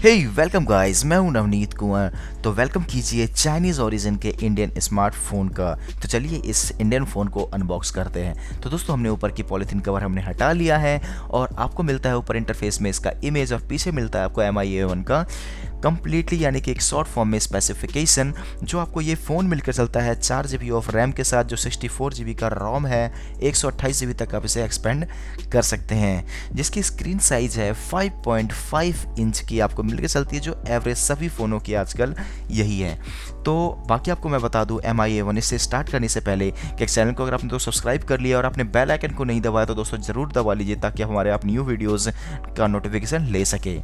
हे welcome guys, मैं हूं नवनीत कुवर। तो वेलकम कीजिए चाइनीज़ ओरिजिन के इंडियन स्मार्टफोन का। तो चलिए इस इंडियन फ़ोन को अनबॉक्स करते हैं। तो दोस्तों हमने ऊपर की पॉलीथीन कवर हमने हटा लिया है और आपको मिलता है ऊपर इंटरफेस में इसका इमेज और पीछे मिलता है आपको MI A1 का कंप्लीटली यानी कि एक शॉर्ट फॉर्म में स्पेसिफिकेशन जो आपको ये फ़ोन मिलकर चलता है 4 GB ऑफ रैम के साथ, जो 64 GB का रोम है, 128 GB तक आप इसे एक्सपेंड कर सकते हैं, जिसकी स्क्रीन साइज है 5.5 इंच की आपको मिलकर चलती है, जो एवरेज सभी फ़ोनों की आजकल यही है। तो बाकी आपको मैं बता दूं MI A1 इससे स्टार्ट करने से पहले कि चैनल को अगर आपने तो सब्सक्राइब कर लिया और आपने बेल आइकन को नहीं दबाया तो दोस्तों ज़रूर दबा लीजिए ताकि हमारे आप न्यू वीडियोज़ का नोटिफिकेशन ले सके।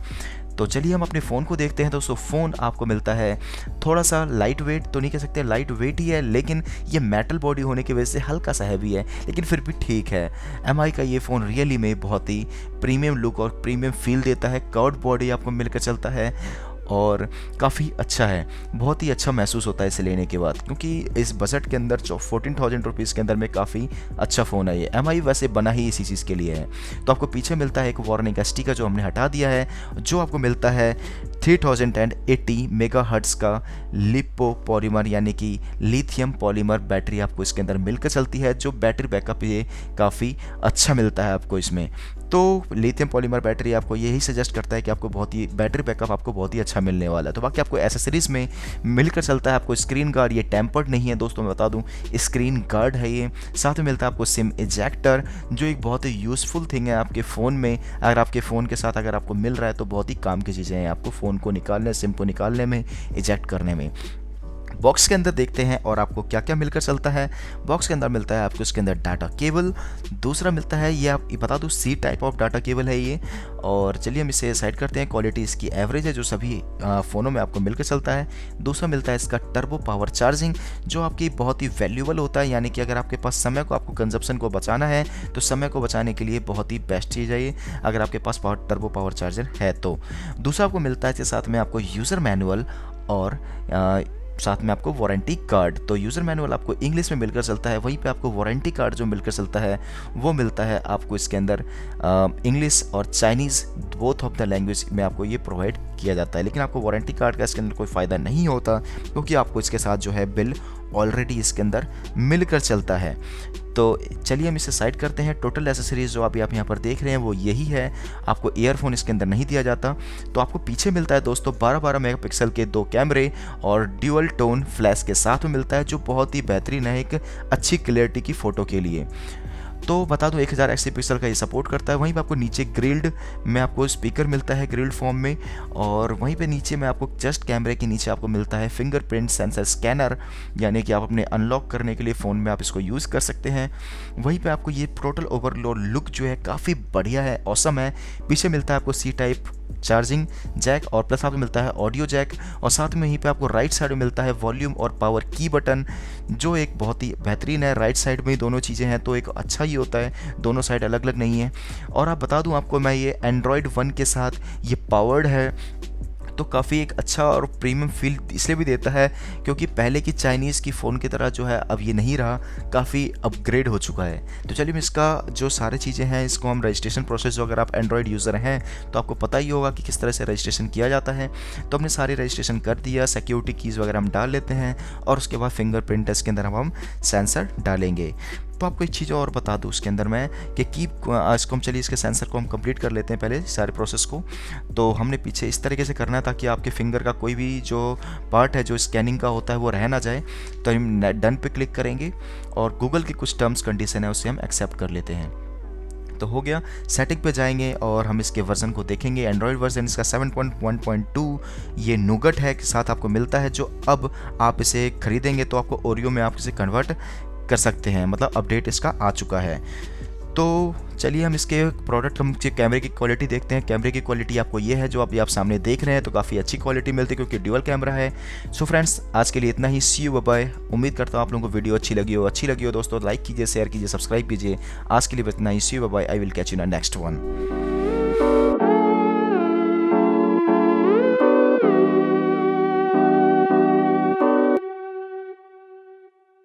तो चलिए हम अपने फ़ोन को देखते हैं। दोस्तों फ़ोन आपको मिलता है थोड़ा सा लाइट वेट, तो नहीं कह सकते लाइट वेट ही है, लेकिन ये मेटल बॉडी होने की वजह से हल्का सा हैवी है, लेकिन फिर भी ठीक है। MI का ये फ़ोन रियली में बहुत ही प्रीमियम लुक और प्रीमियम फील देता है। कर्व्ड बॉडी आपको मिलकर चलता है और काफ़ी अच्छा है, बहुत ही अच्छा महसूस होता है इसे लेने के बाद, क्योंकि इस बजट के अंदर 14,000 रुपीज़ के अंदर में काफ़ी अच्छा फ़ोन है ये। MI वैसे बना ही इसी चीज़ के लिए है। तो आपको पीछे मिलता है एक वार्निंग का स्टिकर जो हमने हटा दिया है, जो आपको मिलता है 3080 मेगाहर्ट्ज़ का लिपो पॉलीमर यानी कि लिथियम पॉलीमर बैटरी आपको इसके अंदर मिलकर चलती है, जो बैटरी बैकअप ये काफ़ी अच्छा मिलता है आपको इसमें। तो लिथियम पॉलीमर बैटरी आपको यही सजेस्ट करता है कि आपको बहुत ही बैटरी बैकअप आपको बहुत ही अच्छा मिलने वाला है। तो बाकी आपको एसेसरीज़ में मिलकर चलता है आपको स्क्रीन गार्ड, ये टेम्पर्ड नहीं है दोस्तों, मैं बता दूं स्क्रीन गार्ड है ये। साथ में मिलता है आपको सिम इजेक्टर, जो एक बहुत ही यूज़फुल थिंग है आपके फ़ोन में। अगर आपके फ़ोन के साथ अगर आपको मिल रहा है तो बहुत ही काम की चीज़ें हैं आपको फ़ोन को निकालने, सिम को निकालने में, इजेक्ट करने में। बॉक्स के अंदर देखते हैं और आपको क्या क्या मिलकर चलता है। बॉक्स के अंदर मिलता है आपको इसके अंदर डाटा केबल, दूसरा मिलता है ये आप बता दूं C type of data cable है ये। और चलिए हम इसे साइड करते हैं। क्वालिटी इसकी एवरेज है, जो सभी फ़ोनों में आपको मिलकर चलता है। दूसरा मिलता है इसका टर्बो पावर चार्जिंग, जो आपकी बहुत ही वैल्यूबल होता है, यानी कि अगर आपके पास समय को आपको कंजप्शन को बचाना है तो समय को बचाने के लिए बहुत ही बेस्ट चीज़ है ये, अगर आपके पास टर्बो पावर चार्जर है तो। दूसरा आपको मिलता है इसके साथ में आपको यूज़र मैनुअल और साथ में आपको वारंटी कार्ड। तो यूज़र मैनुअल आपको इंग्लिश में मिलकर चलता है, वहीं पे आपको वारंटी कार्ड जो मिलकर चलता है वो मिलता है आपको इसके अंदर इंग्लिश और Chinese both of the language में आपको ये प्रोवाइड किया जाता है। लेकिन आपको वारंटी कार्ड का इसके अंदर कोई फ़ायदा नहीं होता, क्योंकि आपको इसके साथ जो है बिल ऑलरेडी इसके अंदर मिलकर चलता है। तो चलिए हम इसे साइड करते हैं। टोटल एसेसरीज जो अभी आप यहाँ पर देख रहे हैं वो यही है। आपको ईयरफोन इसके अंदर नहीं दिया जाता। तो आपको पीछे मिलता है दोस्तों 12-12 मेगापिक्सल के 2 कैमरे और ड्यूअल टोन फ्लैश के साथ में मिलता है, जो बहुत ही बेहतरीन है एक अच्छी क्लियरिटी की फ़ोटो के लिए। तो बता दूं 1080 पिक्सल का ये सपोर्ट करता है। वहीं पे आपको नीचे ग्रिल्ड में आपको स्पीकर मिलता है ग्रिल्ड फॉर्म में, और वहीं पे नीचे में आपको जस्ट कैमरे के नीचे आपको मिलता है फिंगरप्रिंट सेंसर स्कैनर, यानी कि आप अपने अनलॉक करने के लिए फ़ोन में आप इसको यूज़ कर सकते हैं। वहीं पे आपको ये टोटल ओवरऑल लुक जो है काफ़ी बढ़िया है, ऑसम है। पीछे मिलता है आपको C टाइप चार्जिंग जैक और प्लस आपको मिलता है ऑडियो जैक, और साथ में यहीं पे आपको राइट साइड में मिलता है वॉल्यूम और पावर की बटन, जो एक बहुत ही बेहतरीन है। राइट साइड में ही दोनों चीज़ें हैं तो एक अच्छा ही होता है, दोनों साइड अलग अलग नहीं है। और आप बता दूं आपको मैं ये एंड्रॉयड 1 के साथ ये पावर्ड है, तो काफ़ी एक अच्छा और प्रीमियम फील इसलिए भी देता है क्योंकि पहले की चाइनीज़ की फ़ोन की तरह जो है अब ये नहीं रहा, काफ़ी अपग्रेड हो चुका है। तो चलिए इसका जो सारी चीज़ें हैं इसको हम रजिस्ट्रेशन प्रोसेस, जो अगर आप एंड्रॉयड यूज़र हैं तो आपको पता ही होगा कि किस तरह से रजिस्ट्रेशन किया जाता है। तो हमने सारी रजिस्ट्रेशन कर दिया, सिक्योरिटी कीज़ वगैरह हम डाल लेते हैं और उसके बाद फिंगरप्रिंट इसके अंदर हम सेंसर डालेंगे। तो आपको एक चीज़ और बता दूँ उसके अंदर मैं कि इसको हम चलिए इसके सेंसर को हम कंप्लीट कर लेते हैं पहले सारे प्रोसेस को। तो हमने पीछे इस तरीके से करना है ताकि आपके फिंगर का कोई भी जो पार्ट है जो स्कैनिंग का होता है वो रह ना जाए। तो हम डन पे क्लिक करेंगे और गूगल की कुछ टर्म्स कंडीशन है उससे हम एक्सेप्ट कर लेते हैं। तो हो गया, सेटिंग पे जाएंगे और हम इसके वर्जन को देखेंगे। एंड्रॉयड वर्जन इसका 7.1.2 ये नूगट है के साथ आपको मिलता है, जो अब आप इसे खरीदेंगे तो आपको ओरियो में आप इसे कन्वर्ट कर सकते हैं, मतलब अपडेट इसका आ चुका है। तो चलिए हम इसके प्रोडक्ट हम कैमरे की क्वालिटी देखते हैं। कैमरे की क्वालिटी आपको ये है जो अभी आप सामने देख रहे हैं, तो काफ़ी अच्छी क्वालिटी मिलती है क्योंकि ड्यूअल कैमरा है। सो फ्रेंड्स आज के लिए इतना ही, सी यू बाय। उम्मीद करता हूँ आप लोगों को वीडियो अच्छी लगी हो दोस्तों, लाइक कीजिए, शेयर कीजिए, सब्सक्राइब कीजिए। आज के लिए इतना ही, see you bye. I will catch you in next one.